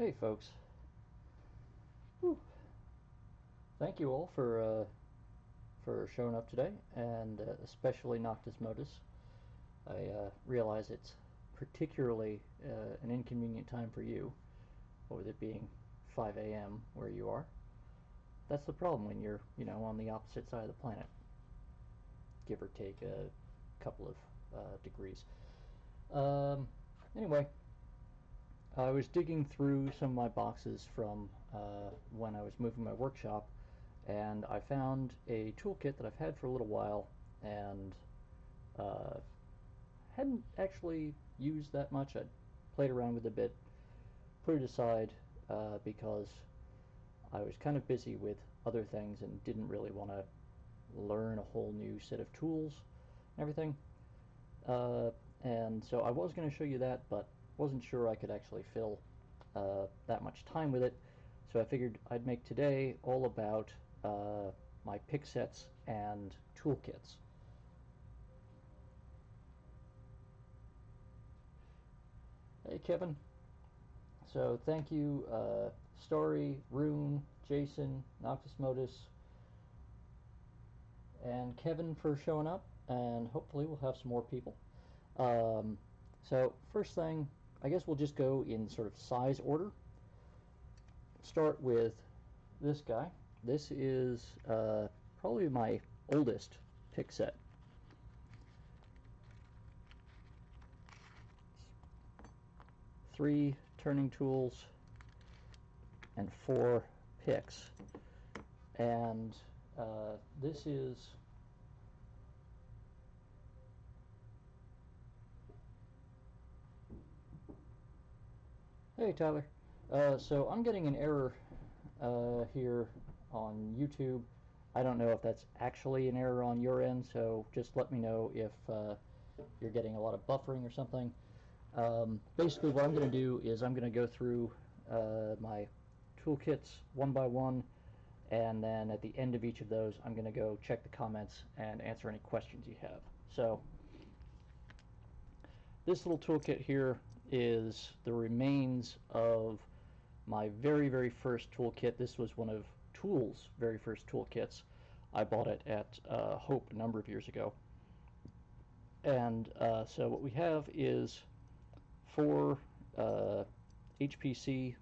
Hey folks. Whew. Thank you all for showing up today, and especially Noctis Modus. I realize it's particularly an inconvenient time for you, with it being 5 a.m. where you are. That's the problem when you're, on the opposite side of the planet, give or take a couple of degrees. Anyway, I was digging through some of my boxes from when I was moving my workshop, and I found a toolkit that I've had for a little while and hadn't actually used that much. I'd played around with it a bit, put it aside because I was kind of busy with other things and didn't really want to learn a whole new set of tools and everything. And so I was going to show you that, but wasn't sure I could actually fill that much time with it. So I figured I'd make today all about my picksets and toolkits. Hey Kevin. So thank you, Story, Rune, Jason, Noctis Modus, and Kevin for showing up, and hopefully we'll have some more people. So first thing, I guess we'll just go in sort of size order. Start with this guy. This is probably my oldest pick set. It's 3 turning tools and 4 picks, and this is Hey Tyler. So I'm getting an error here on YouTube. I don't know if that's actually an error on your end, so just let me know if you're getting a lot of buffering or something. Basically what I'm going to do is I'm going to go through my toolkits one by one, and then at the end of each of those I'm going to go check the comments and answer any questions you have. So this little toolkit here is the remains of my very first toolkit. This was one of Tool's very first toolkits. I bought it at Hope a number of years ago. And so what we have is 4 HPC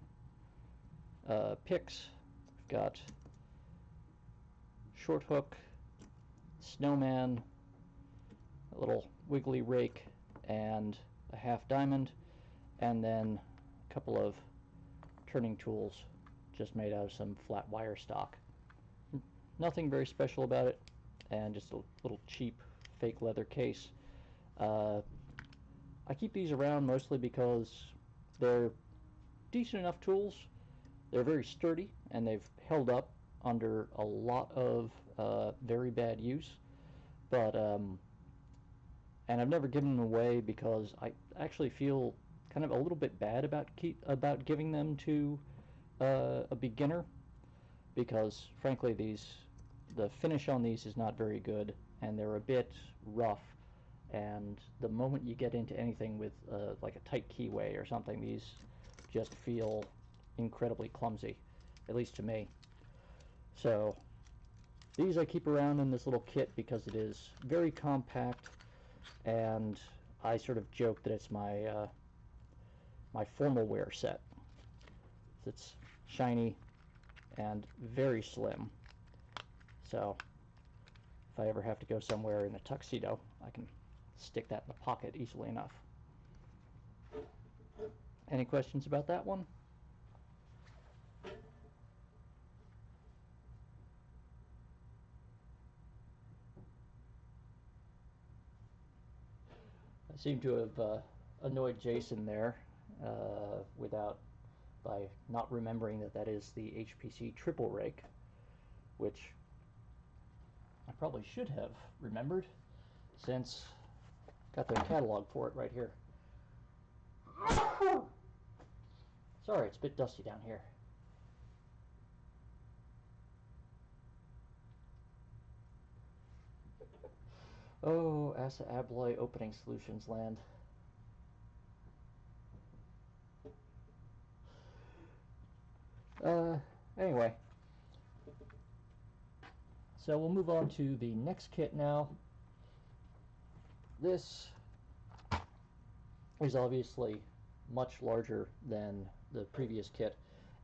picks. We've got short hook, snowman, a little wiggly rake, and a half diamond, and then a couple of turning tools just made out of some flat wire stock. Nothing very special about it, and just a little cheap fake leather case. I keep these around mostly because they're decent enough tools. They're very sturdy, and they've held up under a lot of very bad use. But and I've never given them away because I actually feel kind of a little bit bad about giving them to a beginner, because frankly the finish on these is not very good, and they're a bit rough, and the moment you get into anything with like a tight keyway or something, these just feel incredibly clumsy, at least to me. So these I keep around in this little kit because it is very compact, and I sort of joke that it's my my formal wear set. It's shiny and very slim, so if I ever have to go somewhere in a tuxedo, I can stick that in the pocket easily enough. Any questions about that one? I seem to have annoyed Jason there by not remembering that that is the HPC triple rake, which I probably should have remembered, since I got their catalog for it right here. Sorry, it's a bit dusty down here. Oh, Asa Abloy opening solutions land. Anyway, so we'll move on to the next kit now. This is obviously much larger than the previous kit,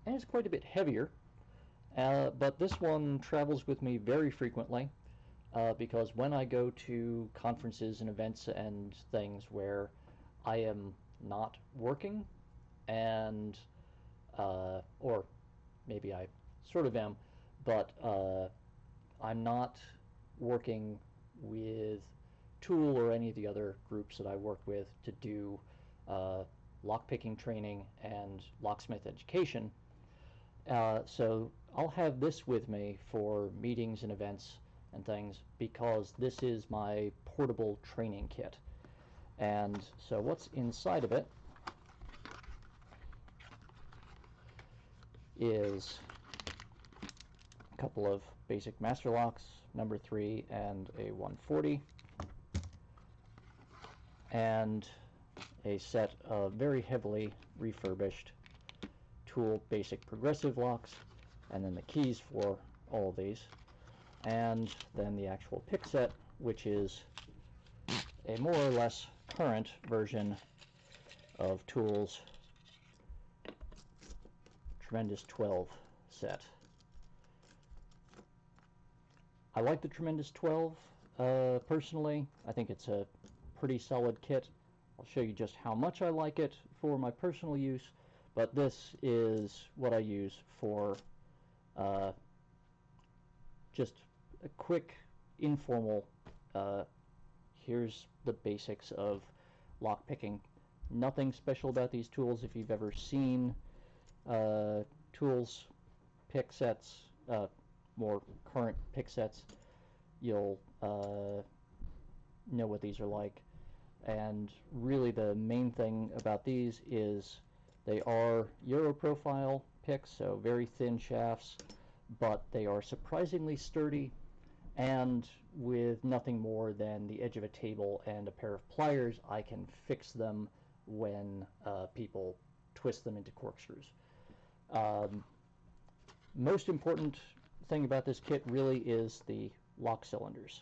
and it's quite a bit heavier, but this one travels with me very frequently, because when I go to conferences and events and things where I am not working, and or maybe I sort of am, but I'm not working with Tool or any of the other groups that I work with to do lockpicking training and locksmith education. So I'll have this with me for meetings and events and things, because this is my portable training kit. And so what's inside of it is a couple of basic master locks, number 3 and a 140, and a set of very heavily refurbished Tool basic progressive locks, and then the keys for all of these, and then the actual pick set, which is a more or less current version of Tool's Tremendous 12 set. I like the Tremendous 12 personally. I think it's a pretty solid kit. I'll show you just how much I like it for my personal use, but this is what I use for just a quick, informal, here's the basics of lockpicking. Nothing special about these tools. If you've ever seen Tools pick sets, more current pick sets, you'll know what these are like. And really the main thing about these is they are Euro profile picks, so very thin shafts, but they are surprisingly sturdy, and with nothing more than the edge of a table and a pair of pliers, I can fix them when people twist them into corkscrews. Most important thing about this kit really is the lock cylinders.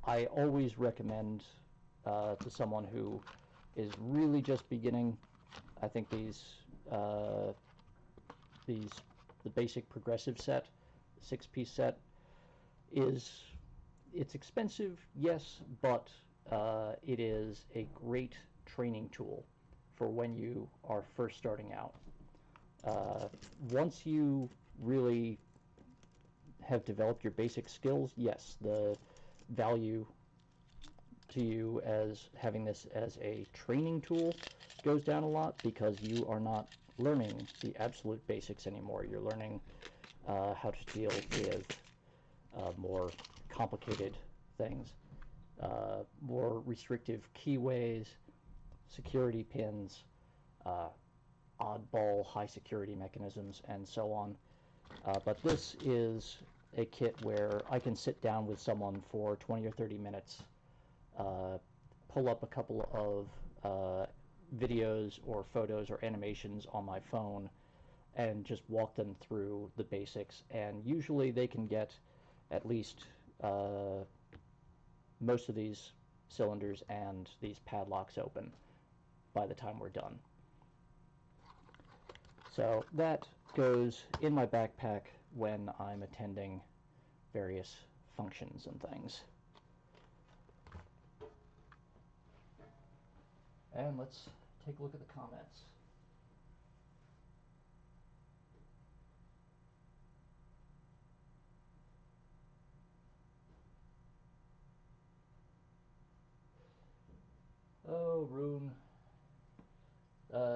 I always recommend to someone who is really just beginning. I think the basic progressive set, 6-piece set, it's expensive, yes, but it is a great training tool for when you are first starting out. Once you really have developed your basic skills, yes, the value to you as having this as a training tool goes down a lot, because you are not learning the absolute basics anymore. You're learning how to deal with more complicated things, more restrictive keyways, security pins, oddball high security mechanisms, and so on. But this is a kit where I can sit down with someone for 20 or 30 minutes, pull up a couple of videos or photos or animations on my phone, and just walk them through the basics. And usually they can get at least most of these cylinders and these padlocks open by the time we're done. So that goes in my backpack when I'm attending various functions and things. And let's take a look at the comments. Oh, Rune.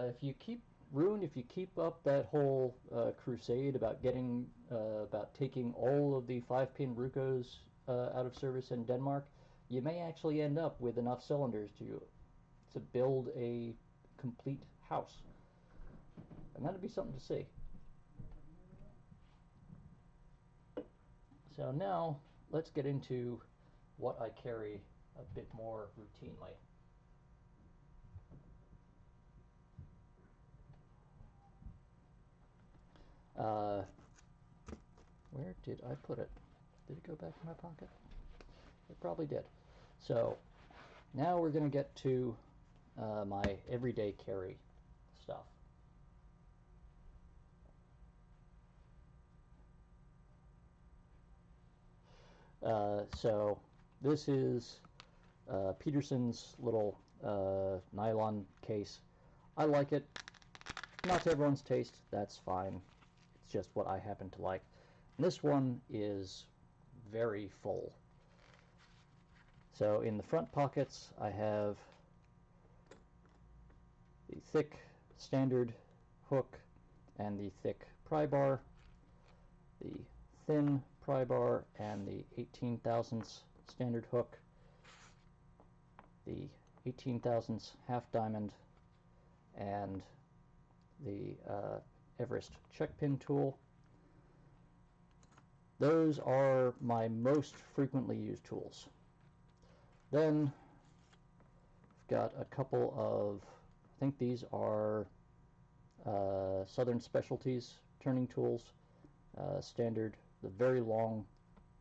If you keep up that whole crusade about taking all of the 5-pin Rukos out of service in Denmark, you may actually end up with enough cylinders to build a complete house, and that'd be something to see. So now let's get into what I carry a bit more routinely. Where did I put it? Did it go back in my pocket? It probably did. So now we're going to get to my everyday carry stuff. So this is Peterson's little nylon case. I like it. Not to everyone's taste, that's fine. It's just what I happen to like. And this one is very full. So in the front pockets I have the thick standard hook and the thick pry bar, the thin pry bar and the 18 thousandths standard hook, the 18 thousandths half diamond, and the Everest check pin tool. Those are my most frequently used tools. Then I've got a couple of, I think these are Southern Specialties turning tools, standard, the very long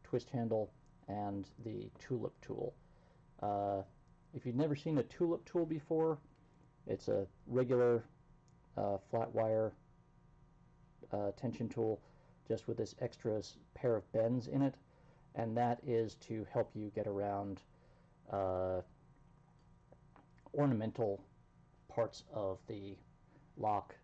twist handle, and the tulip tool. If you've never seen a tulip tool before, it's a regular flat wire tension tool just with this extra pair of bends in it, and that is to help you get around ornamental parts of the lock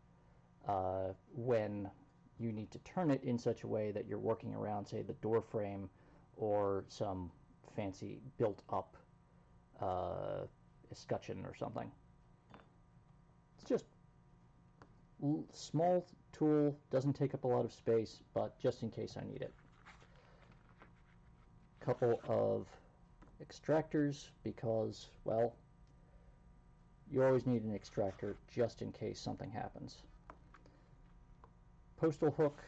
when you need to turn it in such a way that you're working around, say, the door frame or some fancy built-up escutcheon or something. It's just small tool, doesn't take up a lot of space, but just in case I need it. Couple of extractors because, well, you always need an extractor just in case something happens. Postal hook,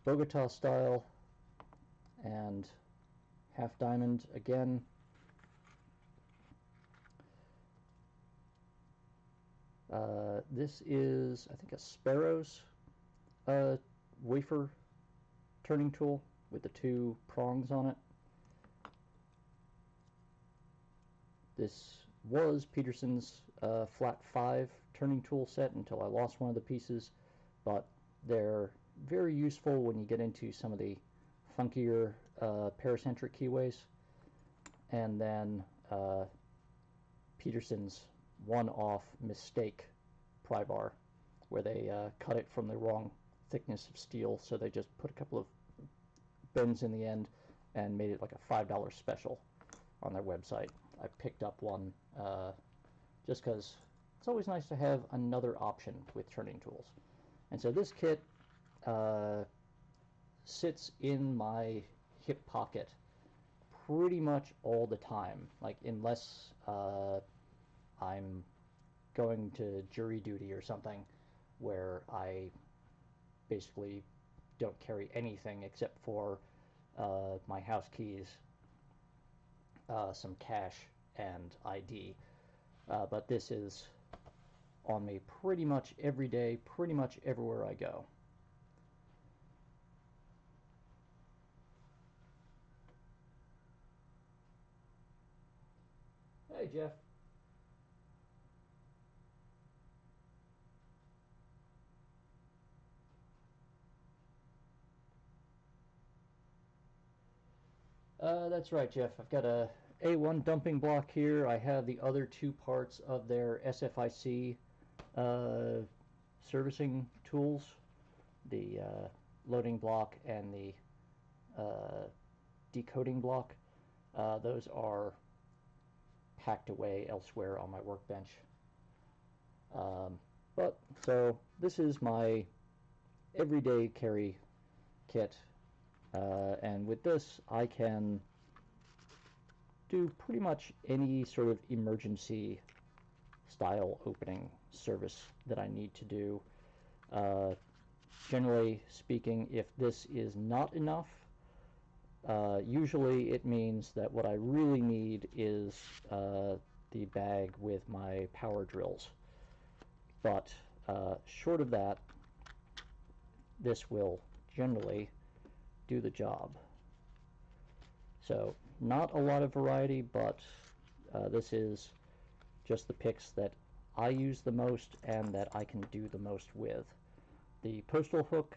Bogota style, and half diamond again. This is, I think, a Sparrow's wafer turning tool with the two prongs on it. This was Peterson's flat 5 turning tool set until I lost one of the pieces, but they're very useful when you get into some of the funkier paracentric keyways. And then Peterson's one-off mistake pry bar, where they cut it from the wrong thickness of steel, so they just put a couple of bends in the end and made it like a $5 special on their website. I picked up one just because it's always nice to have another option with turning tools. And so this kit sits in my hip pocket pretty much all the time, like unless I'm going to jury duty or something where I basically don't carry anything except for my house keys, some cash, and ID. But this is on me pretty much every day, pretty much everywhere I go. Hey, Jeff. That's right, Jeff. I've got a A1 dumping block here. I have the other two parts of their SFIC servicing tools, the loading block and the decoding block. Those are packed away elsewhere on my workbench. But so this is my everyday carry kit, and with this I can do pretty much any sort of emergency style opening service that I need to do. Generally speaking, if this is not enough, usually it means that what I really need is the bag with my power drills. But short of that, this will generally do the job. So not a lot of variety, but this is just the picks that I use the most and that I can do the most with. The postal hook,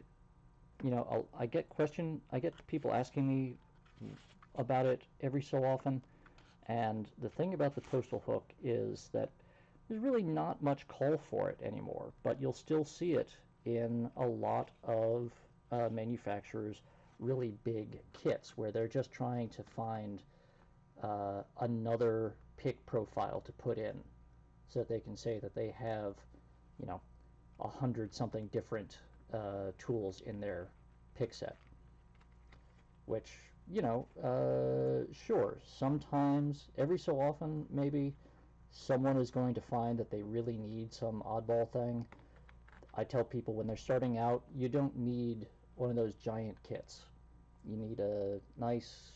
you know, I get people asking me about it every so often, and the thing about the postal hook is that there's really not much call for it anymore, but you'll still see it in a lot of manufacturers' really big kits where they're just trying to find another pick profile to put in so that they can say that they have, you know, 100-something different tools in their pick set. Which, you know, sure, sometimes, every so often, maybe, someone is going to find that they really need some oddball thing. I tell people when they're starting out, you don't need one of those giant kits. You need a nice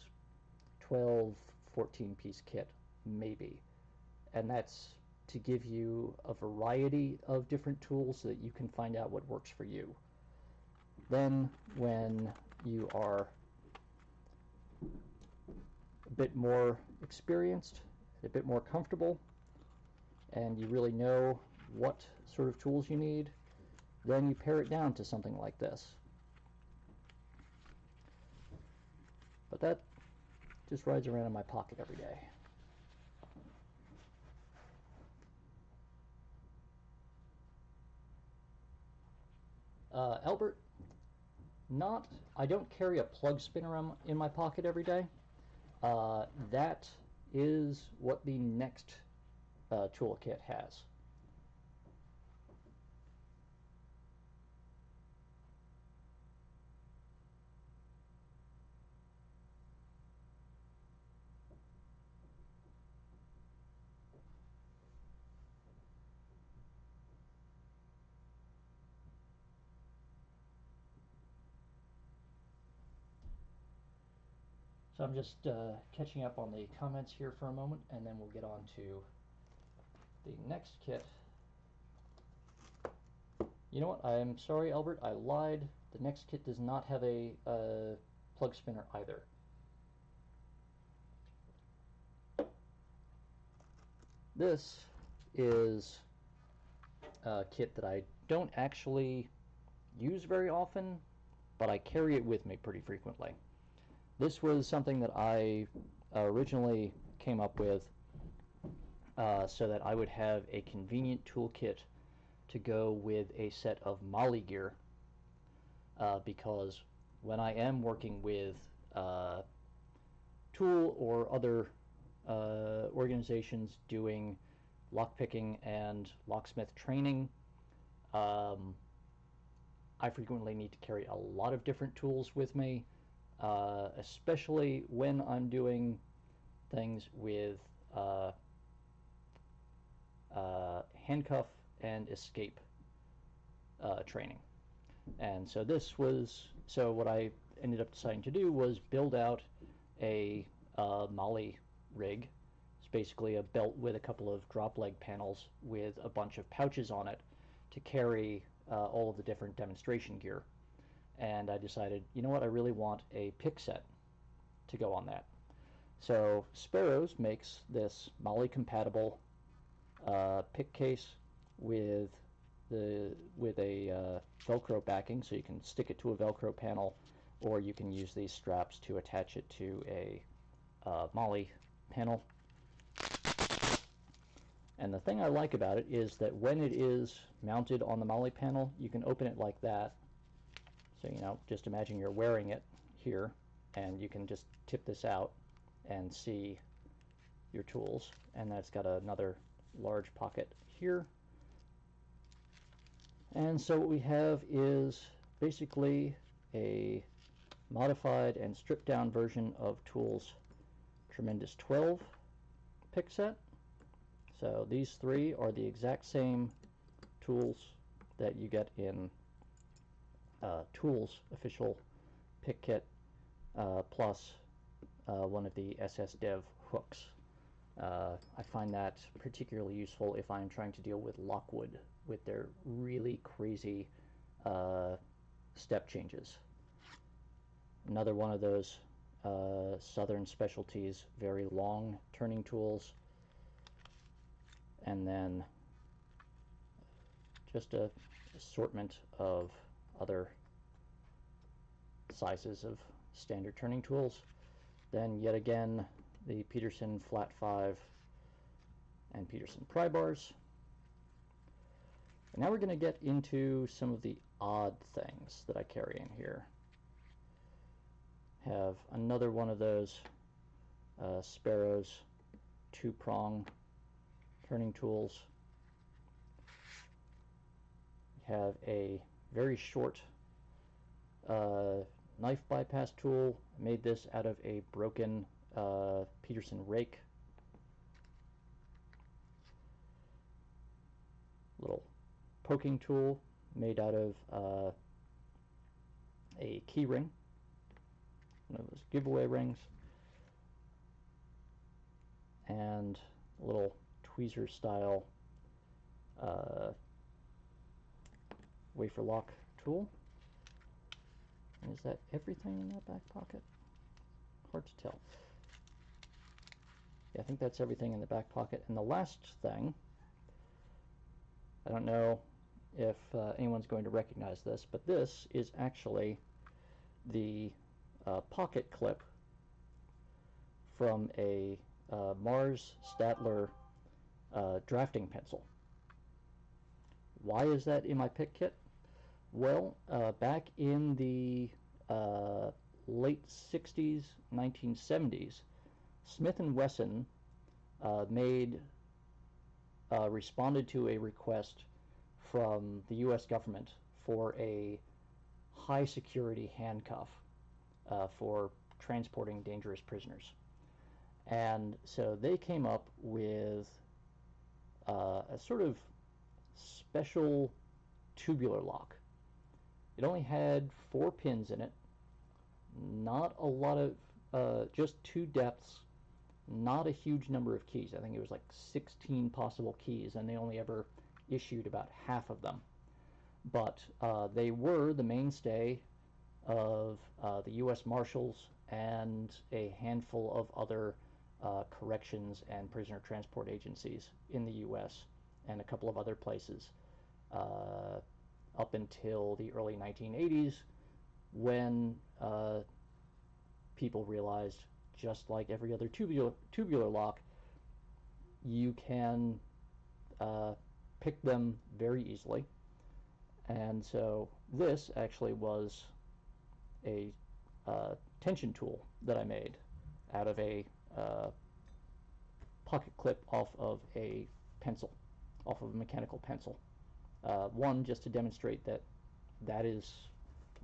12, 14-piece kit, maybe. And that's to give you a variety of different tools so that you can find out what works for you. Then, when you are a bit more experienced, a bit more comfortable, and you really know what sort of tools you need, then you pare it down to something like this. But that just rides around in my pocket every day. Albert, I don't carry a plug spinner in my pocket every day. That is what the next toolkit has. So I'm just catching up on the comments here for a moment, and then we'll get on to the next kit. You know what? I'm sorry, Albert. I lied. The next kit does not have a plug spinner either. This is a kit that I don't actually use very often, but I carry it with me pretty frequently. This was something that I originally came up with so that I would have a convenient toolkit to go with a set of MOLLE gear, because when I am working with Tool or other organizations doing lockpicking and locksmith training, I frequently need to carry a lot of different tools with me, especially when I'm doing things with handcuff and escape training. And so what I ended up deciding to do was build out a MOLLE rig. It's basically a belt with a couple of drop leg panels with a bunch of pouches on it to carry all of the different demonstration gear. And I decided, you know what, I really want a pick set to go on that. So Sparrows makes this MOLLE compatible pick case with a Velcro backing, so you can stick it to a Velcro panel, or you can use these straps to attach it to a MOLLE panel. And the thing I like about it is that when it is mounted on the MOLLE panel, you can open it like that. So, you know, just imagine you're wearing it here, and you can just tip this out and see your tools. And that's got another large pocket here. And so what we have is basically a modified and stripped down version of Tool's Tremendous 12 pick set. So these three are the exact same tools that you get in Tool's official pick kit, plus one of the SS Dev hooks. I find that particularly useful if I'm trying to deal with Lockwood with their really crazy uh, step changes. Another one of those Southern specialties, very long turning tools, and then just a assortment of other sizes of standard turning tools. Then yet again the Peterson Flat 5 and Peterson pry bars. And now we're going to get into some of the odd things that I carry in here. Have another one of those Sparrows 2-prong turning tools. We have a very short knife bypass tool. I made this out of a broken Peterson rake. Little poking tool made out of a key ring, one of those giveaway rings, and a little tweezer style wafer lock tool. And is that everything in that back pocket? Hard to tell. Yeah, I think that's everything in the back pocket. And the last thing, I don't know if anyone's going to recognize this, but this is actually the pocket clip from a Mars Statler drafting pencil. Why is that in my pick kit? Well, back in the late 60s, 1970s, Smith & Wesson responded to a request from the U.S. government for a high security handcuff for transporting dangerous prisoners. And so they came up with a sort of special tubular lock. It only had 4 pins in it, not a lot of, just 2 depths, not a huge number of keys. I think it was like 16 possible keys, and they only ever issued about half of them. But they were the mainstay of the U.S. Marshals and a handful of other corrections and prisoner transport agencies in the U.S. and a couple of other places up until the early 1980s, when people realized, just like every other tubular lock, you can pick them very easily. And so this actually was a tension tool that I made out of a pocket clip off of a pencil, off of a mechanical pencil. One, just to demonstrate that that is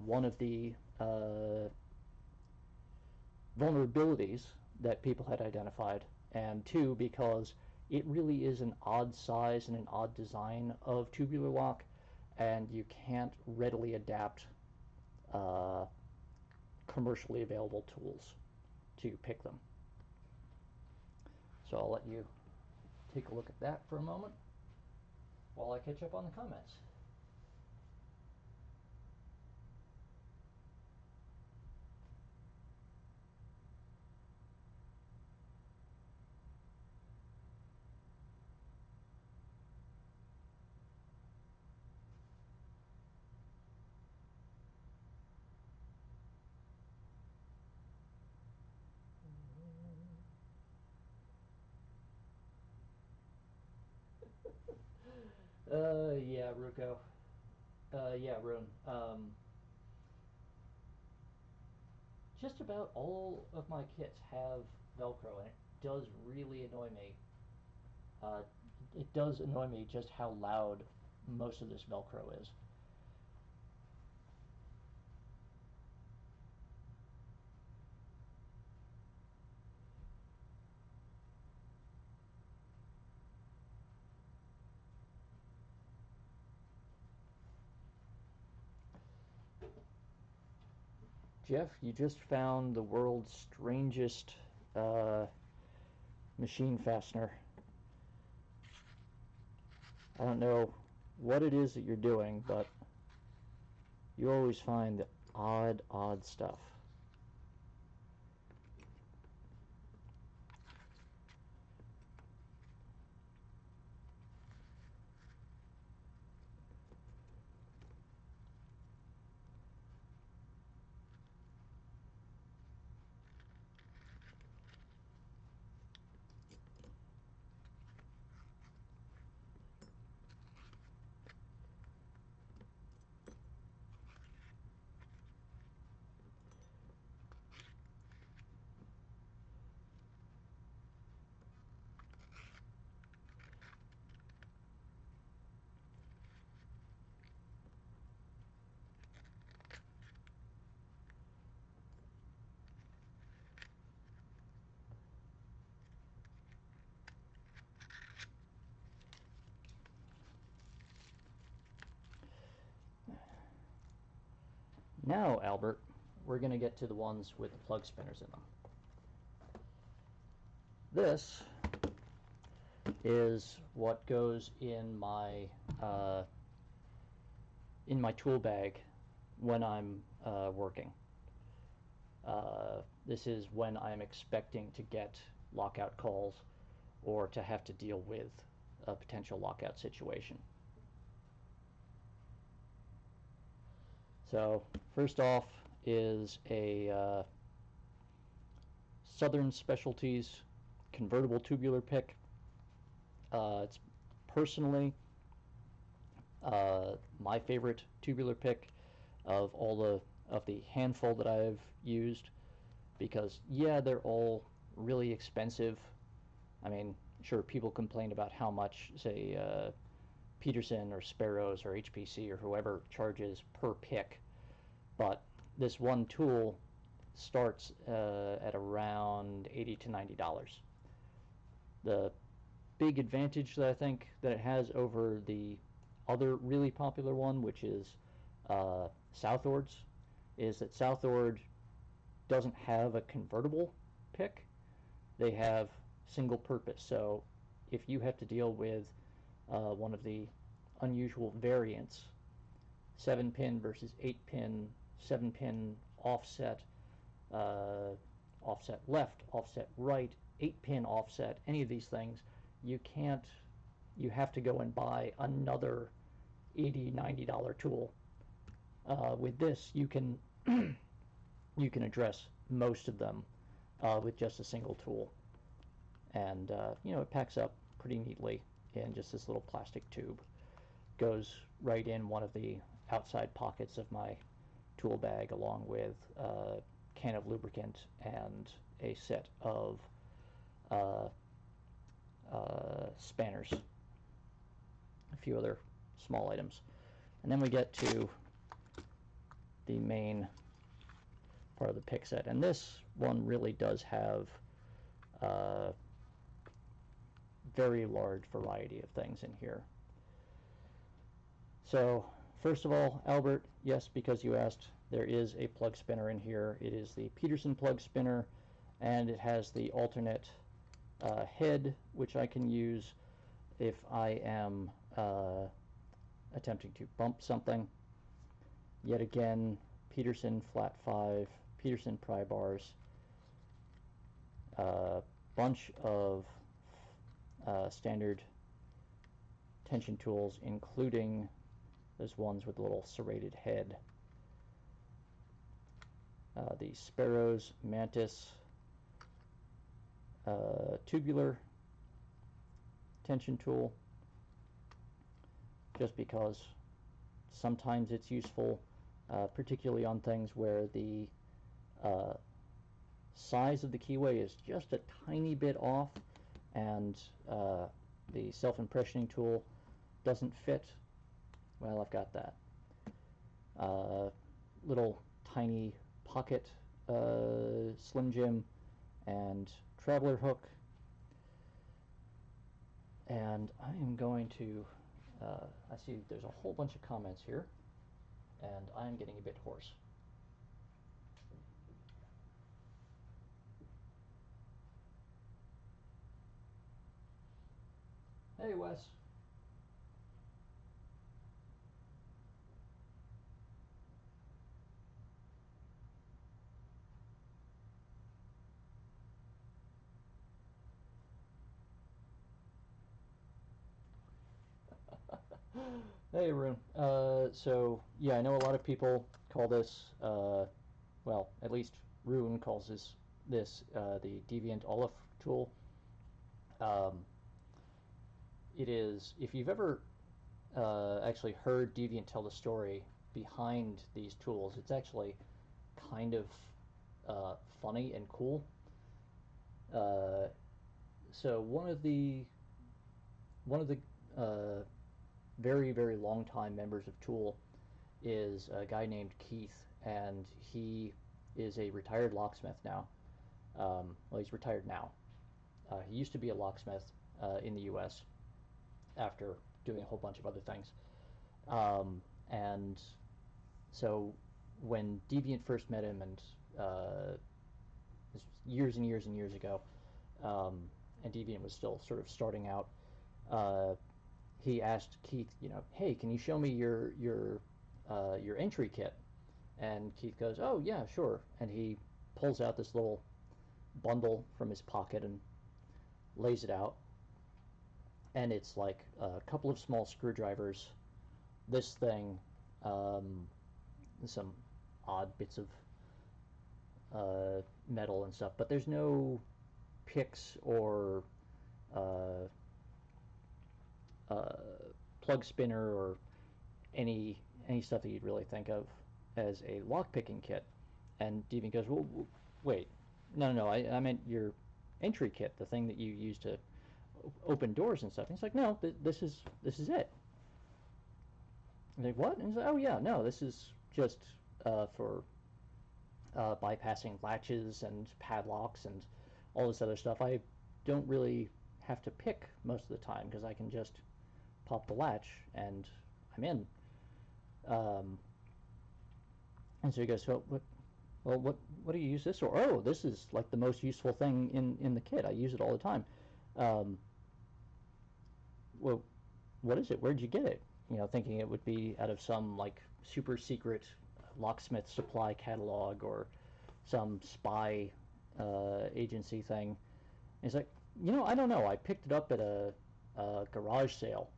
one of the vulnerabilities that people had identified, and 2, because it really is an odd size and an odd design of tubular lock, and you can't readily adapt commercially available tools to pick them. So I'll let you take a look at that for a moment while I catch up on the comments. Yeah, Ruko. Yeah, Rune. Just about all of my kits have Velcro, and it does really annoy me. Uh, it does annoy me just how loud most of this Velcro is. Jeff, you just found the world's strangest uh, machine fastener. I don't know what it is that you're doing, but you always find odd stuff. Now, Albert, we're going to get to the ones with the plug spinners in them. This is what goes in my tool bag when I'm working. This is when I'm expecting to get lockout calls or to have to deal with a potential lockout situation. So first off is a Southern Specialties convertible tubular pick. It's personally my favorite tubular pick of the handful that I've used, because yeah, they're all really expensive. I mean, sure, people complain about how much, say, Peterson or Sparrows or HPC or whoever charges per pick, but this one tool starts at around $80 to $90. The big advantage that I think that it has over the other really popular one, which is Southord's, is that Southord doesn't have a convertible pick. They have single purpose. So if you have to deal with one of the unusual variants, 7-pin versus 8-pin, 7-pin offset, offset left, offset right, 8-pin offset, any of these things, you have to go and buy another $80, $90 tool. With this, you can you can address most of them with just a single tool, and it packs up pretty neatly in just this little plastic tube. Goes right in one of the outside pockets of my tool bag, along with a can of lubricant and a set of spanners, a few other small items. And then we get to the main part of the pick set, and this one really does have a very large variety of things in here. So first of all, Albert, yes, because you asked, there is a plug spinner in here. It is the Peterson plug spinner, and it has the alternate head, which I can use if I am attempting to bump something. Yet again, Peterson flat 5, Peterson pry bars, bunch of standard tension tools, including those ones with a little serrated head. The Sparrows Mantis tubular tension tool, just because sometimes it's useful, particularly on things where the size of the keyway is just a tiny bit off and the self-impressioning tool doesn't fit. Well, I've got that. Little tiny pocket Slim Jim and traveler hook. And I am going to, I see there's a whole bunch of comments here, and I'm getting a bit hoarse. Hey, Wes. Hey, Arun. So yeah, I know a lot of people call this, well, at least Rune calls this the deviant Olaf tool. Um, it is, if you've ever actually heard Deviant tell the story behind these tools, it's actually kind of funny and cool. Uh, so one of the uh, very long time members of Tool is a guy named Keith, and he is a retired locksmith now. Well, he's retired now. He used to be a locksmith in the U.S. after doing a whole bunch of other things. And so when Deviant first met him, and this was years and years and years ago, and Deviant was still sort of starting out, uh, he asked Keith, hey, can you show me your entry kit? And Keith goes, oh yeah, sure. And he pulls out this little bundle from his pocket and lays it out. And it's like a couple of small screwdrivers, this thing, um, some odd bits of metal and stuff, but there's no picks or uh, uh, plug spinner or any stuff that you'd really think of as a lock picking kit. And Deviant goes, well, wait, no, I meant your entry kit, the thing that you use to open doors and stuff. And he's like, no, this is it. And like, what? And he's like, oh yeah, no, this is just for bypassing latches and padlocks and all this other stuff. I don't really have to pick most of the time because I can just pop the latch and I'm in. Um, and so he goes, well, what do you use this for? Oh, this is like the most useful thing in the kit. I use it all the time. Um, well, what is it? Where'd you get it? Thinking it would be out of some like super secret locksmith supply catalog or some spy agency thing. And he's like, I don't know. I picked it up at a garage sale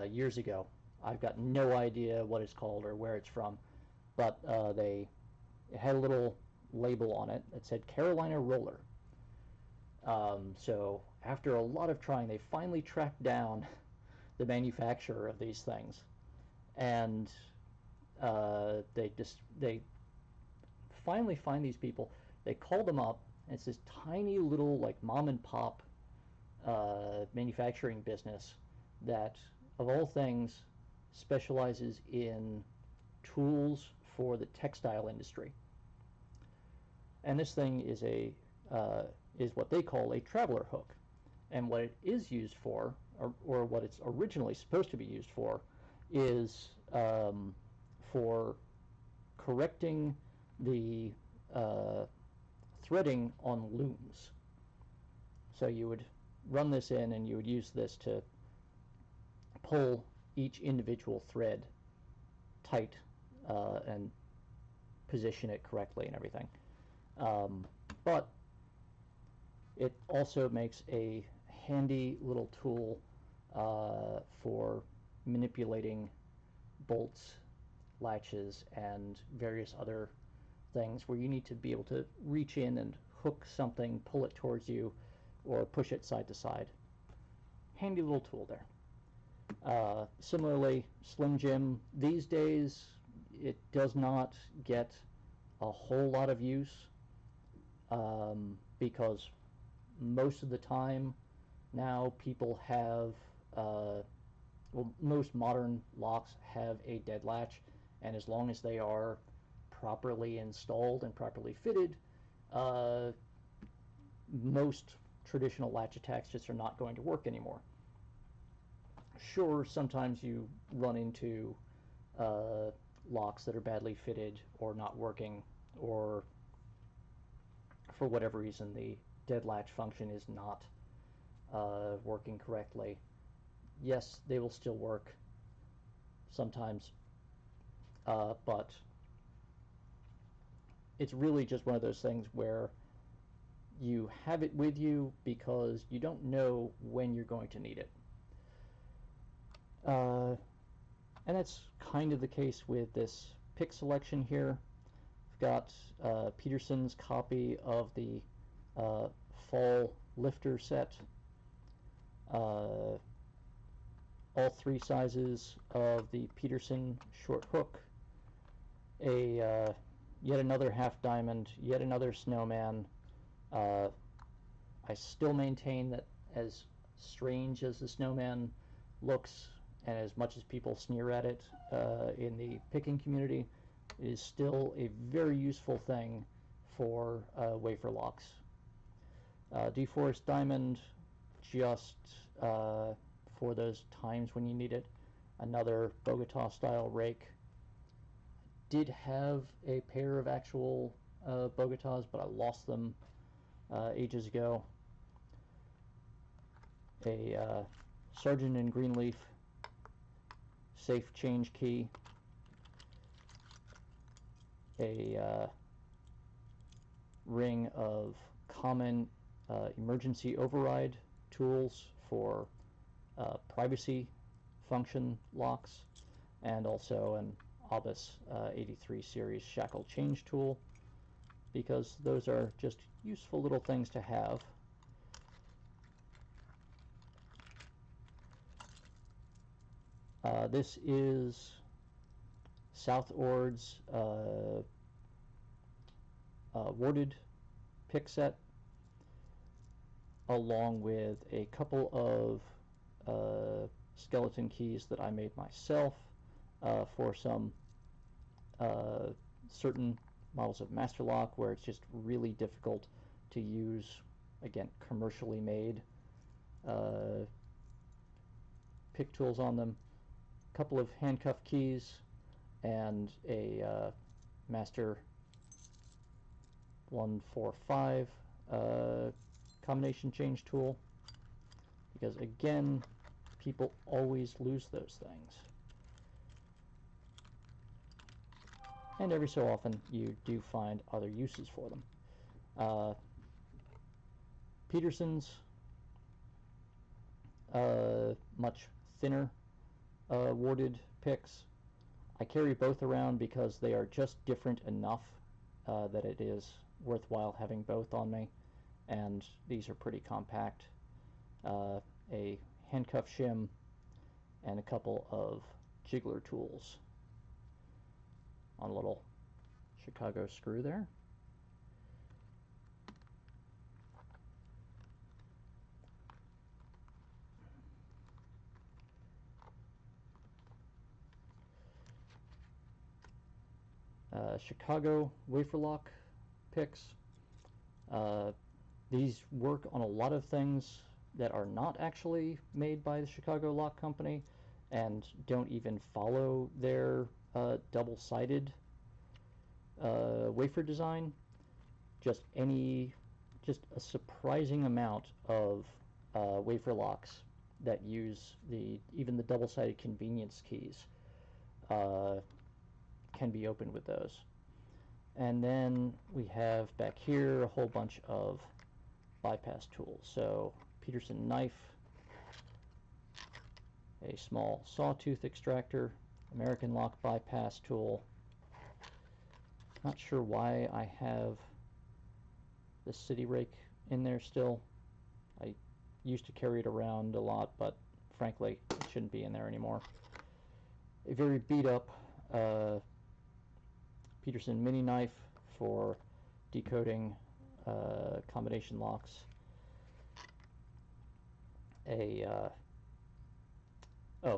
years ago. I've got no idea what it's called or where it's from, but it had a little label on it that said Carolina Roller. So after a lot of trying, they finally tracked down the manufacturer of these things, and they finally find these people. They call them up, and it's this tiny little like mom and pop manufacturing business that, of all things, specializes in tools for the textile industry. And this thing is what they call a traveler hook. And what it is used for, or what it's originally supposed to be used for, is for correcting the threading on looms. So you would run this in, and you would use this to pull each individual thread tight and position it correctly and everything. But it also makes a handy little tool for manipulating bolts, latches, and various other things where you need to be able to reach in and hook something, pull it towards you, or push it side to side. Handy little tool there. Similarly, Slim Jim, these days, it does not get a whole lot of use because most of the time now people have, most modern locks have a dead latch, and as long as they are properly installed and properly fitted, uh, most traditional latch attacks just are not going to work anymore. Sure, sometimes you run into uh, locks that are badly fitted or not working, or for whatever reason the dead latch function is not working correctly. Yes, they will still work sometimes, but it's really just one of those things where you have it with you because you don't know when you're going to need it. And that's kind of the case with this pick selection here. I've got Peterson's copy of the fall lifter set. All three sizes of the Peterson short hook. Yet another half diamond, yet another snowman. I still maintain that as strange as the snowman looks, and as much as people sneer at it in the picking community, it is still a very useful thing for wafer locks. Deforest diamond, just for those times when you need it. Another Bogota style rake. Did have a pair of actual Bogotas, but I lost them ages ago. A Sargent and Greenleaf safe change key. A ring of common emergency override tools for privacy function locks, and also an Obus 83 series shackle change tool, because those are just useful little things to have. This is South Ord's warded pick set, along with a couple of skeleton keys that I made myself for some certain models of Master Lock where it's just really difficult to use, again, commercially made pick tools on them. A couple of handcuff keys and a Master 145 combination change tool, because again, people always lose those things. And every so often you do find other uses for them. Peterson's much thinner warded picks. I carry both around because they are just different enough that it is worthwhile having both on me, and these are pretty compact. A handcuff shim and a couple of jiggler tools on a little Chicago screw there. Chicago wafer lock picks. These work on a lot of things that are not actually made by the Chicago Lock Company and don't even follow their double-sided wafer design. Just a surprising amount of wafer locks that use even the double-sided convenience keys can be opened with those. And then we have back here a whole bunch of bypass tools. So Peterson knife, a small sawtooth extractor, American lock bypass tool. Not sure why I have the city rake in there still. I used to carry it around a lot, but frankly it shouldn't be in there anymore. A very beat up Peterson mini knife for decoding combination locks.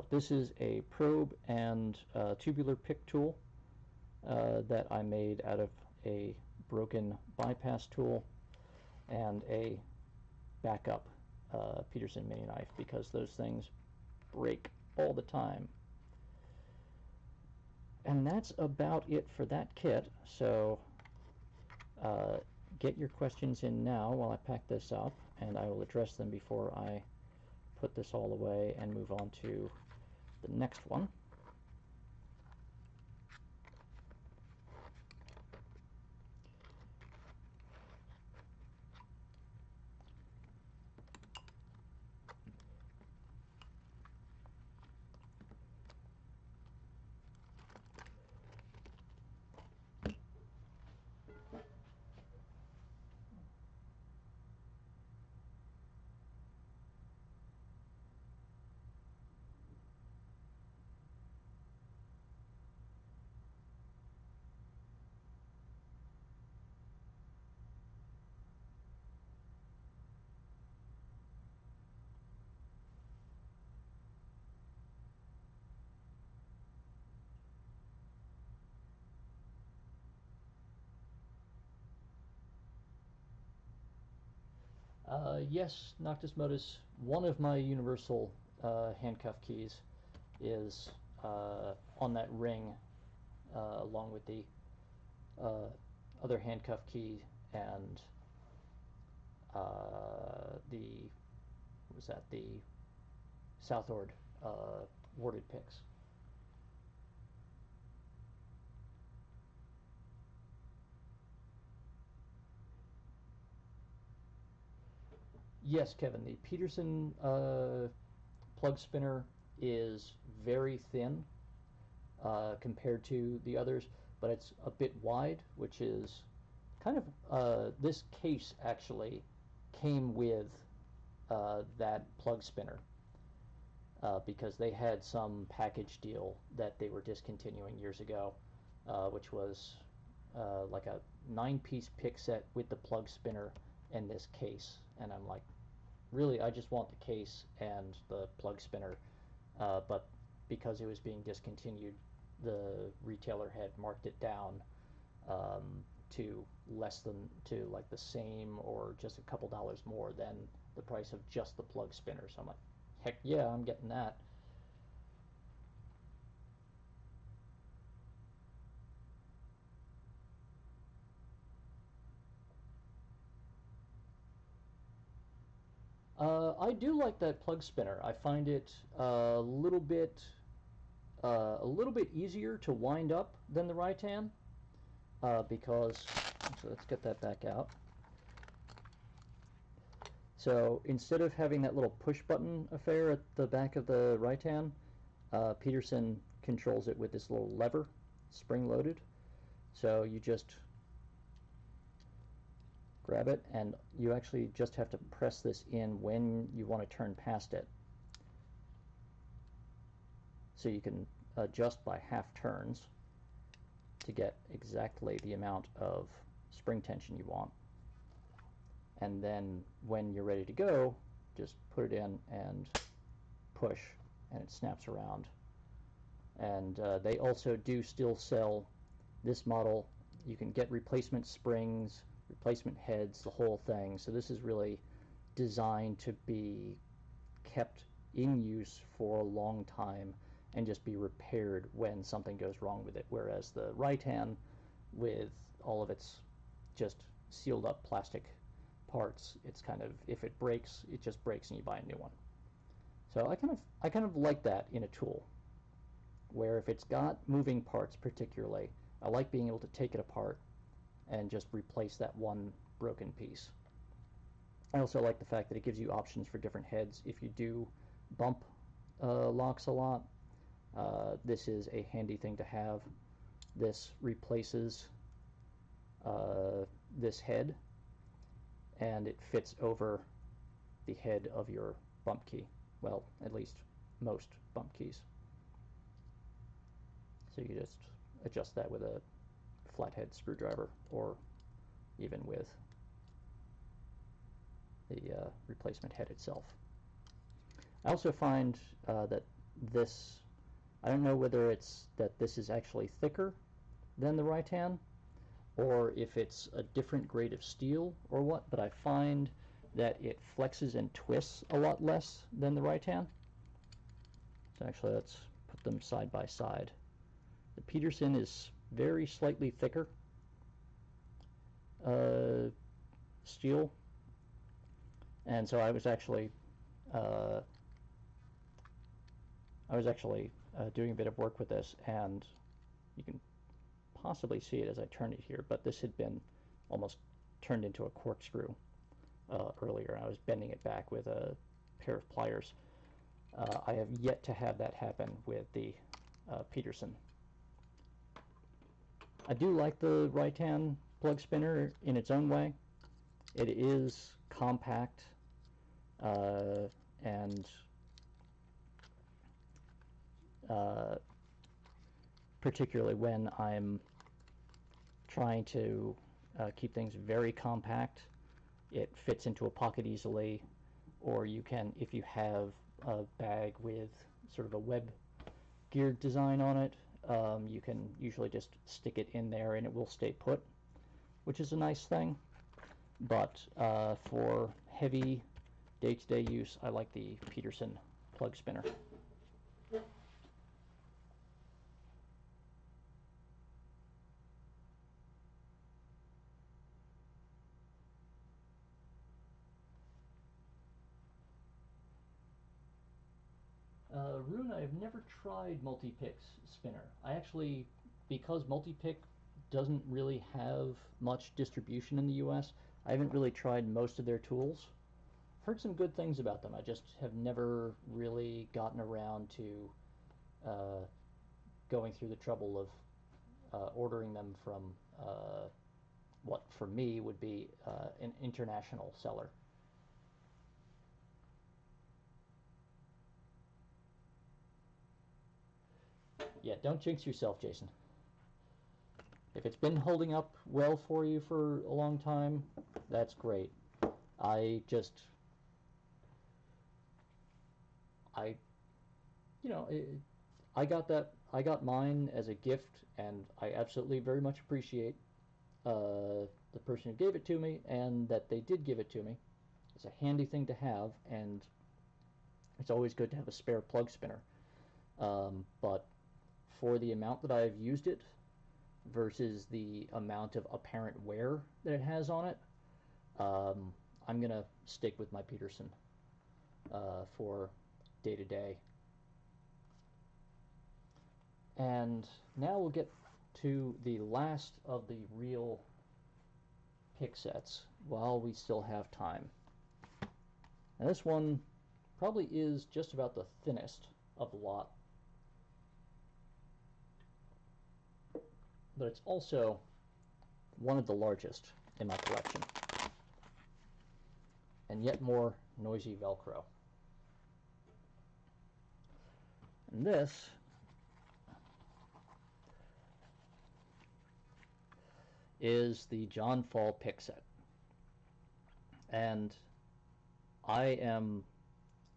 This is a probe and tubular pick tool that I made out of a broken bypass tool and a backup Peterson mini knife, because those things break all the time. And that's about it for that kit. So get your questions in now while I pack this up, and I will address them before I put this all away and move on to the next one. Yes, Noctis Modus, one of my universal handcuff keys is on that ring along with the other handcuff key and the, what was that, the Southord warded picks. Yes, Kevin, the Peterson plug spinner is very thin compared to the others, but it's a bit wide, which is kind of, this case actually came with that plug spinner because they had some package deal that they were discontinuing years ago, which was like a 9-piece pick set with the plug spinner and this case. And I'm like, really, I just want the case and the plug spinner, but because it was being discontinued, the retailer had marked it down to like the same or just a couple dollars more than the price of just the plug spinner. So I'm like, heck yeah, I'm getting that. I do like that plug spinner. I find it a little bit easier to wind up than the Ritan because, so let's get that back out. So instead of having that little push button affair at the back of the Ritan, Peterson controls it with this little lever, spring loaded. So you just grab it and you actually just have to press this in when you want to turn past it. So you can adjust by half turns to get exactly the amount of spring tension you want. And then when you're ready to go, just put it in and push and it snaps around. And they also do still sell this model. You can get replacement springs, replacement heads, the whole thing. So this is really designed to be kept in use for a long time and just be repaired when something goes wrong with it. Whereas the Ritan, with all of its just sealed up plastic parts, it's kind of, if it breaks, it just breaks and you buy a new one. So I kind of like that in a tool, where if it's got moving parts particularly, I like being able to take it apart and just replace that one broken piece. I also like the fact that it gives you options for different heads if you do bump locks a lot. This is a handy thing to have. This replaces this head, and it fits over the head of your bump key. Well, at least most bump keys. So you just adjust that with a flathead screwdriver or even with the replacement head itself. I also find that this, I don't know whether it's that this is actually thicker than the Ritan or if it's a different grade of steel or what, but I find that it flexes and twists a lot less than the Ritan. So actually let's put them side by side. The Peterson is very slightly thicker steel, And so uh, doing a bit of work with this, and you can possibly see it as I turn it here, but this had been almost turned into a corkscrew earlier, and I was bending it back with a pair of pliers. I have yet to have that happen with the Peterson. I do like the right-hand plug spinner in its own way. It is compact and particularly when I'm trying to keep things very compact, it fits into a pocket easily, or you can, if you have a bag with sort of a web geared design on it, you can usually just stick it in there and it will stay put, which is a nice thing. But for heavy day-to-day use, I like the Peterson plug spinner. Rune, I've never tried multi-picks spinner. I actually, because multi-pick doesn't really have much distribution in the US, I haven't really tried most of their tools. Heard some good things about them. I just have never really gotten around to uh, going through the trouble of ordering them from what for me would be an international seller. Yeah, don't jinx yourself, Jason. If it's been holding up well for you for a long time, that's great. I just, I, you know, I got that. I got mine as a gift, and I absolutely very much appreciate the person who gave it to me, and that they did give it to me. It's a handy thing to have, and it's always good to have a spare plug spinner. But for the amount that I've used it versus the amount of apparent wear that it has on it, I'm going to stick with my Peterson for day to day. And now we'll get to the last of the real pick sets while we still have time. And this one probably is just about the thinnest of the lot. But it's also one of the largest in my collection. And yet more noisy Velcro. And this is the John Fall pick set. And I am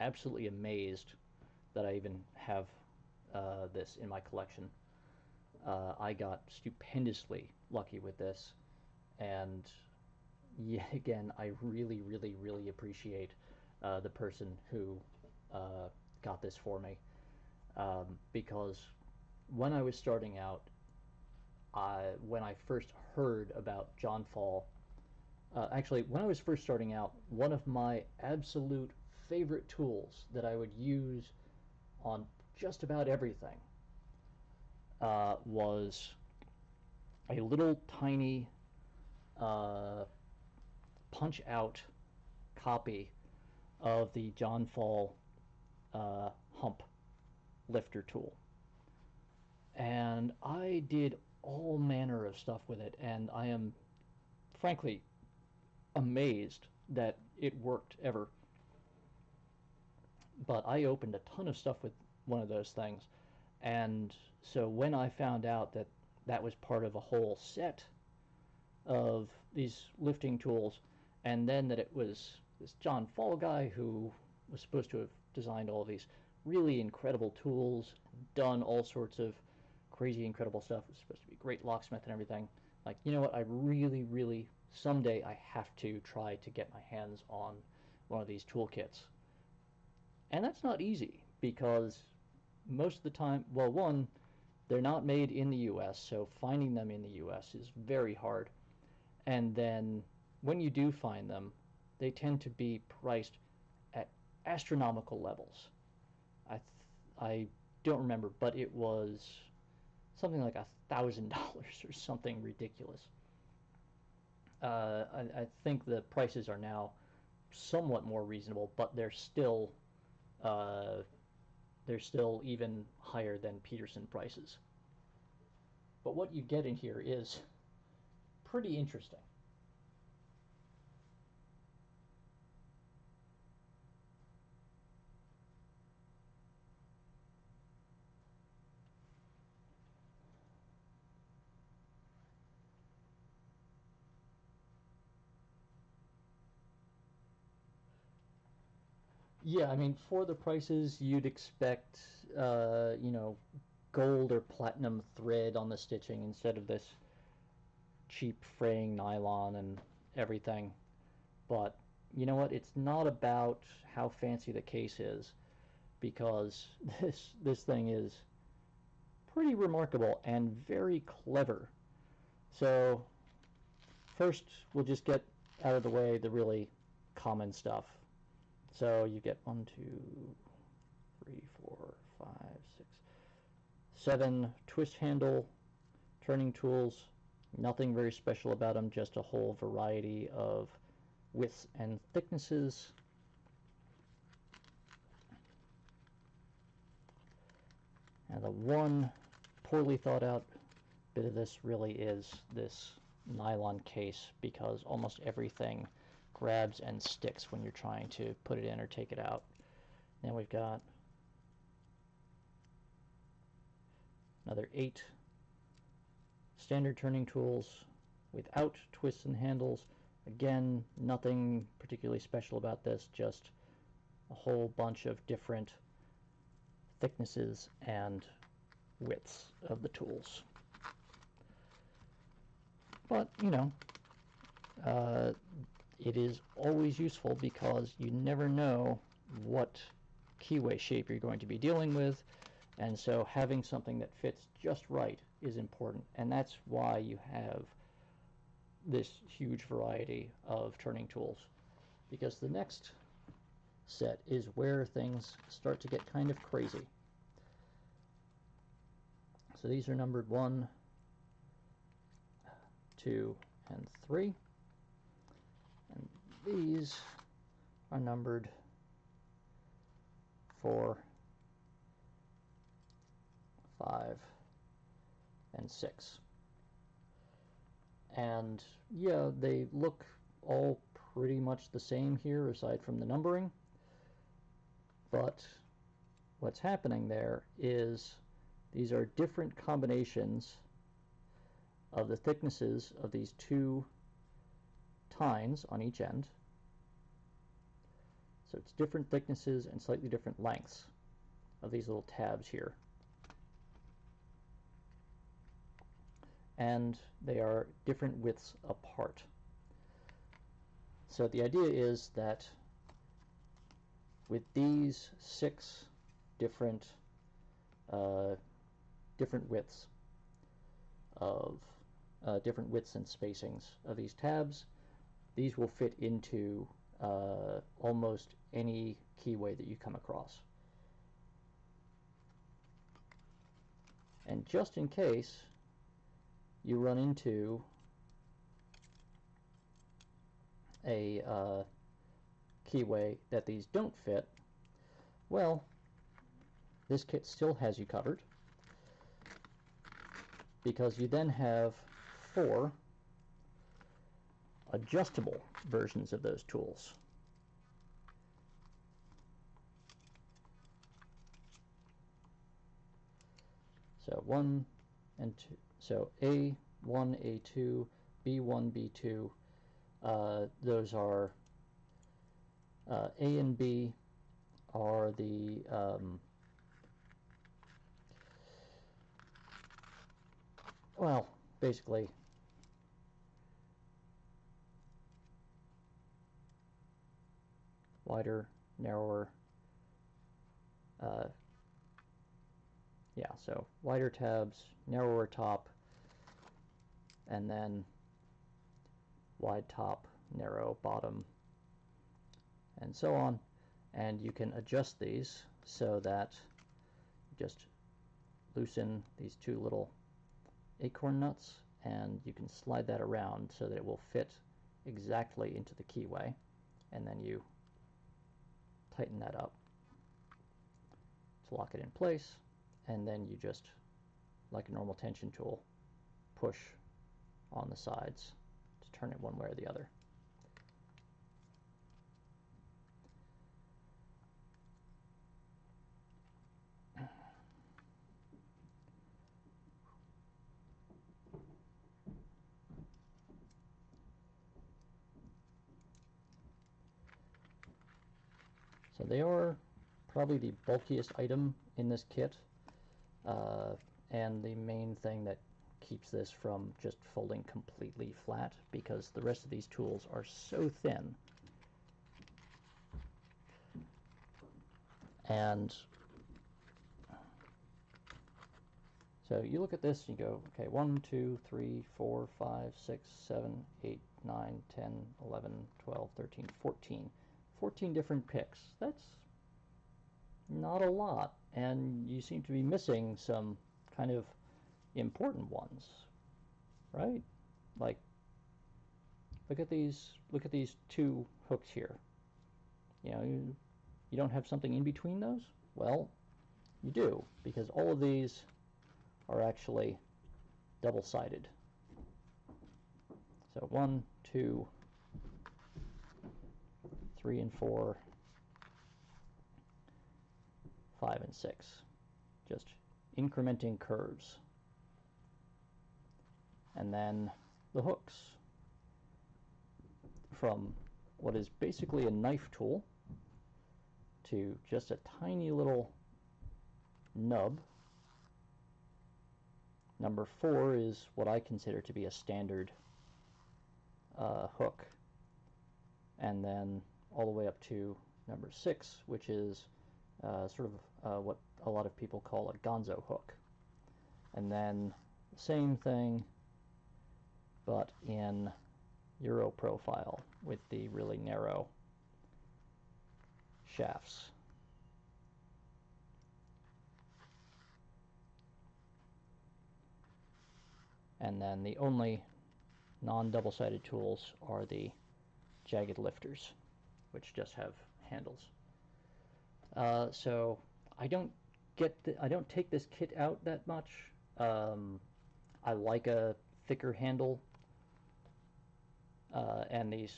absolutely amazed that I even have this in my collection. I got stupendously lucky with this, and yet again, I really, really, really appreciate the person who got this for me, because when I was starting out, when I first heard about John Fall, actually, when I was first starting out, one of my absolute favorite tools that I would use on just about everything was a little tiny punch out copy of the John Fall hump lifter tool. And I did all manner of stuff with it, and I am frankly amazed that it worked ever. But I opened a ton of stuff with one of those things, and so when I found out that that was part of a whole set of these lifting tools, and then that it was this John Fall guy who was supposed to have designed all of these really incredible tools, done all sorts of crazy incredible stuff, it was supposed to be a great locksmith and everything. Like, you know what, I really, really, someday I have to try to get my hands on one of these toolkits. And that's not easy, because most of the time, well, one, they're not made in the US, so finding them in the US is very hard. And then when you do find them, they tend to be priced at astronomical levels. I don't remember, but it was something like $1,000 or something ridiculous. I think the prices are now somewhat more reasonable, but uh, they're still even higher than Peterson prices. But what you get in here is pretty interesting. Yeah, I mean, for the prices, you'd expect, you know, gold or platinum thread on the stitching instead of this cheap fraying nylon and everything. But you know what? It's not about how fancy the case is, because this thing is pretty remarkable and very clever. So first, we'll just get out of the way the really common stuff. So you get 1, 2, 3, 4, 5, 6, 7 twist handle turning tools. Nothing very special about them, just a whole variety of widths and thicknesses. And the one poorly thought out bit of this really is this nylon case, because almost everything grabs and sticks when you're trying to put it in or take it out. Then we've got another 8 standard turning tools without twists and handles. Again, nothing particularly special about this, just a whole bunch of different thicknesses and widths of the tools. But, you know, it is always useful because you never know what keyway shape you're going to be dealing with, and so having something that fits just right is important, and that's why you have this huge variety of turning tools, because the next set is where things start to get kind of crazy. So these are numbered 1, 2, and 3, and these are numbered 4, 5, and 6. And yeah, they look all pretty much the same here aside from the numbering, but what's happening there is these are different combinations of the thicknesses of these 2 tines on each end. So it's different thicknesses and slightly different lengths of these little tabs here. And they are different widths apart. So the idea is that with these 6 different different widths and spacings of these tabs, these will fit into almost any keyway that you come across. And just in case you run into a keyway that these don't fit, well, this kit still has you covered, because you then have 4 adjustable versions of those tools. So 1 and 2. So A1, A2, B1, B2. Those are A and B are the well, basically wider, narrower. Yeah, so wider tabs, narrower top, and then wide top, narrow bottom, and so on. And you can adjust these so that you just loosen these two little acorn nuts, and you can slide that around so that it will fit exactly into the keyway, and then you tighten that up to lock it in place, and then you just, like a normal tension tool, push on the sides to turn it one way or the other. So they are probably the bulkiest item in this kit, and the main thing that keeps this from just folding completely flat, because the rest of these tools are so thin. And so you look at this and you go, okay, 1, 2, 3, 4, 5, 6, 7, 8, 9, 10, 11, 12, 13, 14. 14 different picks. That's not a lot, and you seem to be missing some kind of important ones, right? Like, look at these two hooks here. You know, you don't have something in between those? Well, you do, because all of these are actually double-sided. So 1, 2, 3, and 4, 5, and 6. Just incrementing curves. And then the hooks, from what is basically a knife tool to just a tiny little nub. Number 4 is what I consider to be a standard hook, and then all the way up to number 6, which is sort of what a lot of people call a gonzo hook. And then same thing, but in Euro profile with the really narrow shafts. And then the only non-double-sided tools are the jagged lifters, which just have handles. So I don't take this kit out that much. I like a thicker handle, and these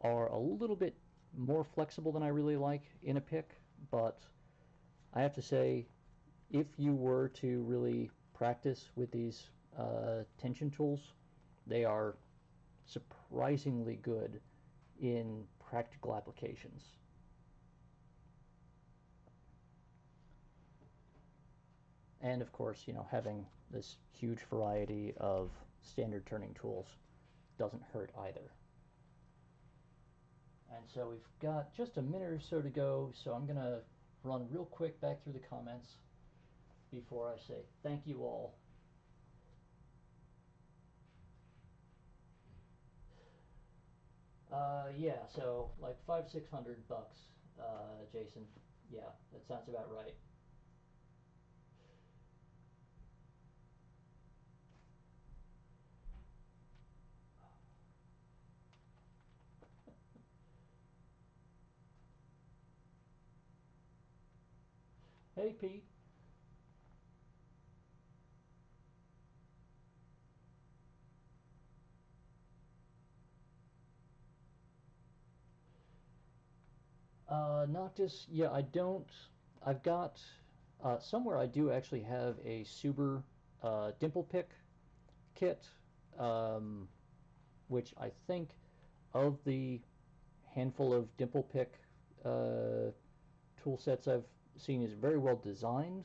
are a little bit more flexible than I really like in a pick, but I have to say, if you were to really practice with these tension tools, they are surprisingly good in practical applications. And of course, you know, having this huge variety of standard turning tools doesn't hurt either. And so we've got just a minute or so to go, so I'm going to run real quick back through the comments before I say thank you all. Yeah, so like $500-600, Jason. Yeah, that sounds about right. Hey, Pete. Noctis, yeah, I don't. I've got somewhere I do actually have a Suber dimple pick kit, which I think of the handful of dimple pick tool sets I've seen is very well designed.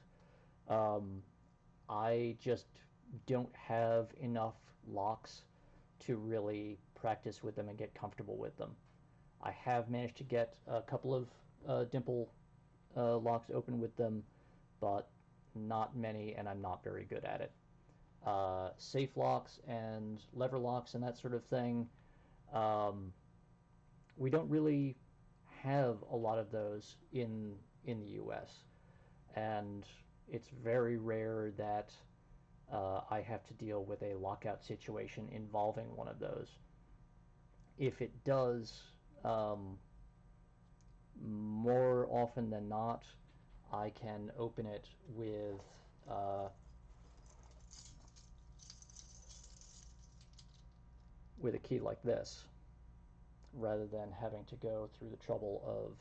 I just don't have enough locks to really practice with them and get comfortable with them. I have managed to get a couple of dimple locks open with them, but not many, and I'm not very good at it. Safe locks and lever locks and that sort of thing, we don't really have a lot of those in the U.S. and it's very rare that I have to deal with a lockout situation involving one of those. If it does, more often than not, I can open it with a key like this, rather than having to go through the trouble of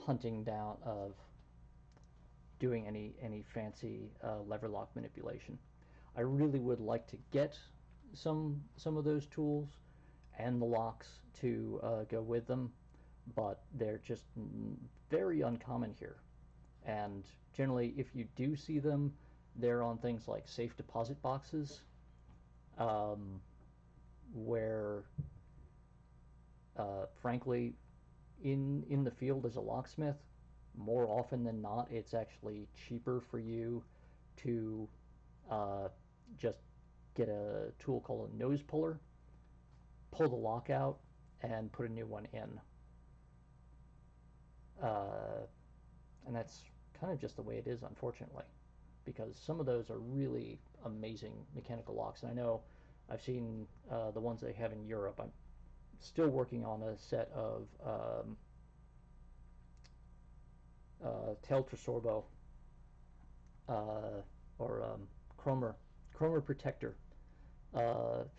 hunting down of doing any fancy lever lock manipulation. I really would like to get some of those tools and the locks to go with them, but they're just very uncommon here. And generally, if you do see them, they're on things like safe deposit boxes, where, frankly, in the field as a locksmith, more often than not, it's actually cheaper for you to just get a tool called a nose puller, pull the lock out, and put a new one in. And that's kind of just the way it is, unfortunately, because some of those are really amazing mechanical locks. And I know I've seen the ones they have in Europe. I'm still working on a set of Tail Tresorbo or Cromer Protector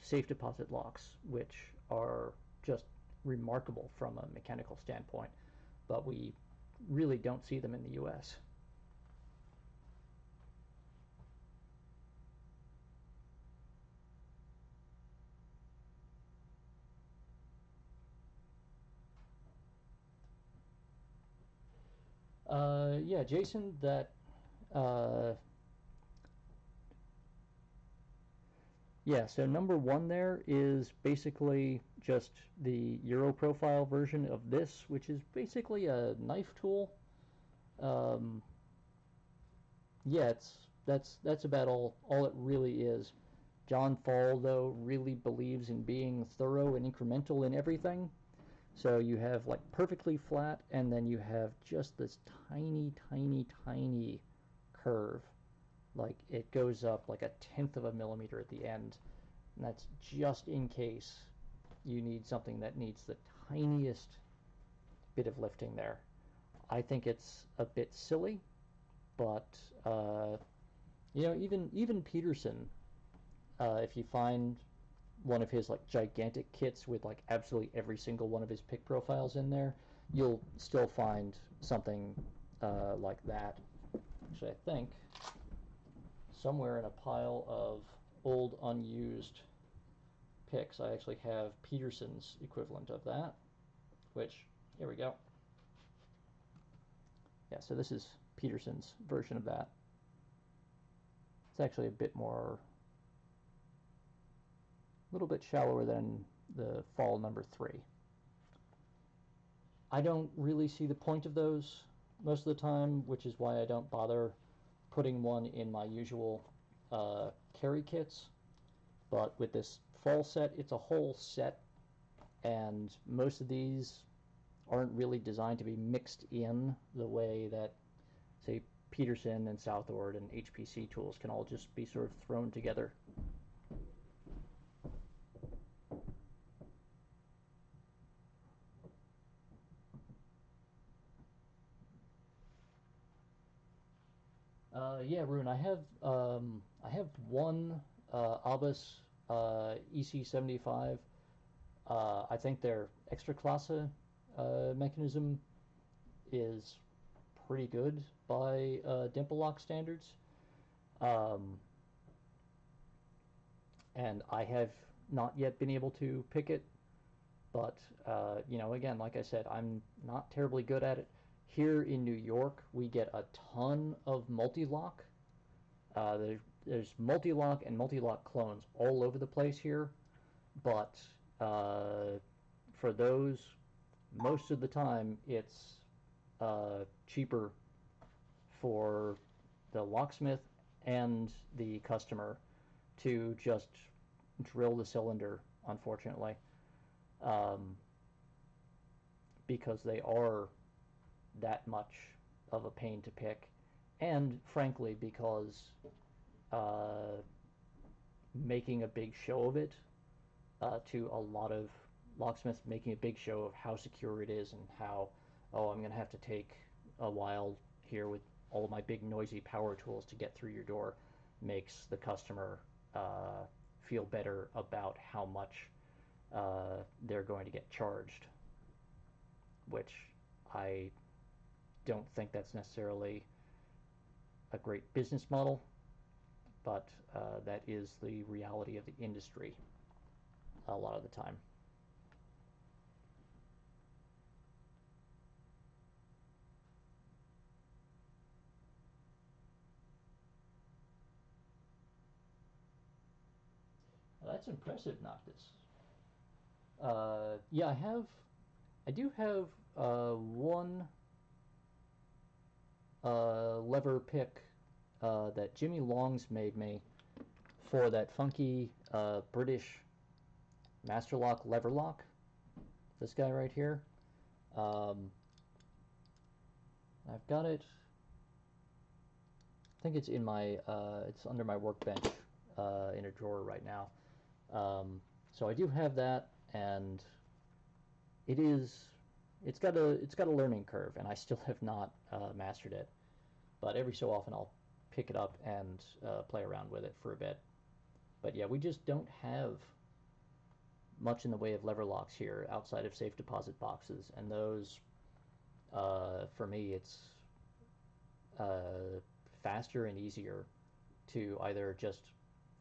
safe deposit locks, which are just remarkable from a mechanical standpoint, but we really don't see them in the U.S. Yeah, Jason, that yeah, so number one there is basically just the Euro profile version of this, which is basically a knife tool. Um, yeah, that's about all it really is. John Fall, though, really believes in being thorough and incremental in everything. So you have like perfectly flat, and then you have just this tiny, tiny, tiny curve. Like it goes up like a tenth of a millimeter at the end. And that's just in case you need something that needs the tiniest bit of lifting there. I think it's a bit silly, but even Peterson, if you find one of his like gigantic kits with like absolutely every single one of his pick profiles in there, you'll still find something like that. Actually, I think somewhere in a pile of old unused picks, I actually have Peterson's equivalent of that, which, here we go. Yeah, so this is Peterson's version of that. It's actually a bit more, a little bit shallower than the Fall number 3. I don't really see the point of those most of the time, which is why I don't bother putting one in my usual carry kits. But with this Fall set, it's a whole set, and most of these aren't really designed to be mixed in the way that, say, Peterson and Southord and HPC tools can all just be sort of thrown together. Yeah, Rune, I have one Abus EC75. I think their extra classe mechanism is pretty good by dimple lock standards. Um, and I have not yet been able to pick it, but again, like I said, I'm not terribly good at it. Here in New York, we get a ton of multi-lock. There's multi-lock and multi-lock clones all over the place here, but for those, most of the time, it's cheaper for the locksmith and the customer to just drill the cylinder, unfortunately, um, because they are that much of a pain to pick, and frankly, because uh, making a big show of it to a lot of locksmiths, making a big show of how secure it is and how, oh, I'm going to have to take a while here with all of my big noisy power tools to get through your door, makes the customer feel better about how much they're going to get charged, which I don't think that's necessarily a great business model, but that is the reality of the industry a lot of the time. That's impressive, Noctis. Yeah, I do have one lever pick that Jimmy Longs made me for that funky British Master Lock lever lock. This guy right here. Um, I've got it. I think it's in my it's under my workbench in a drawer right now. So I do have that, and it is it's got a learning curve, and I still have not mastered it. But every so often I'll pick it up and play around with it for a bit. But yeah, we just don't have much in the way of lever locks here outside of safe deposit boxes, and those for me it's faster and easier to either just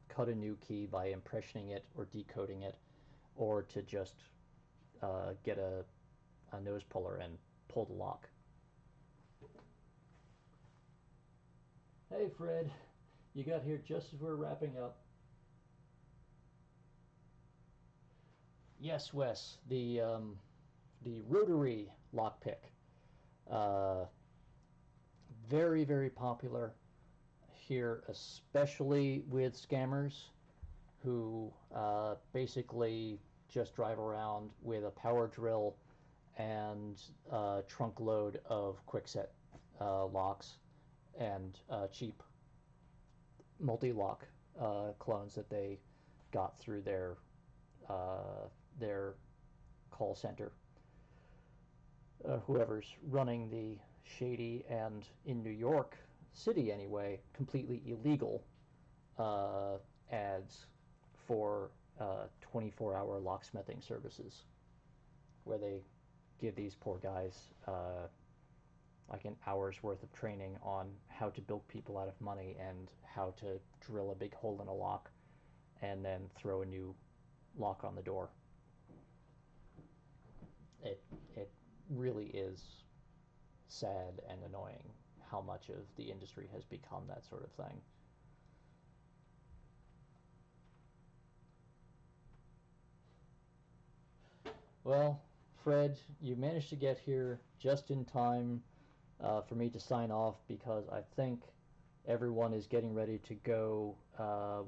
cut a new key by impressioning it or decoding it, or to just get a nose puller and pull the lock. Hey Fred, you got here just as we're wrapping up. Yes, Wes, the rotary lockpick, uh, very very popular here, especially with scammers who basically just drive around with a power drill and a trunk load of quickset locks and cheap multi-lock clones that they got through their call center. Whoever's running the shady and, in New York City anyway, completely illegal ads for 24-hour locksmithing services, where they give these poor guys like an hour's worth of training on how to bilk people out of money and how to drill a big hole in a lock and then throw a new lock on the door. It really is sad and annoying how much of the industry has become that sort of thing. Well, Fred, you managed to get here just in time for me to sign off, because I think everyone is getting ready to go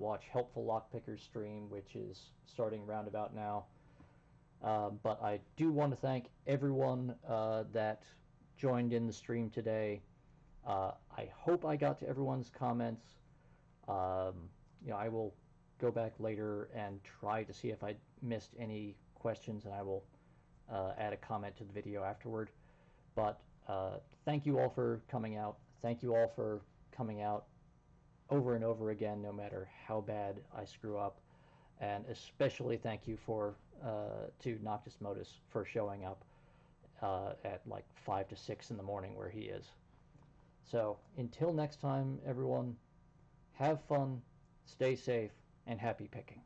watch Helpful Lockpicker's stream, which is starting roundabout now. But I do want to thank everyone that joined in the stream today. I hope I got to everyone's comments. Um, I will go back later and try to see if I missed any questions, and I will add a comment to the video afterward. But thank you all for coming out. Thank you all for coming out over and over again, no matter how bad I screw up. And especially thank you to Noctis Modus for showing up at like 5 to 6 in the morning where he is. So until next time, everyone, have fun, stay safe, and happy picking.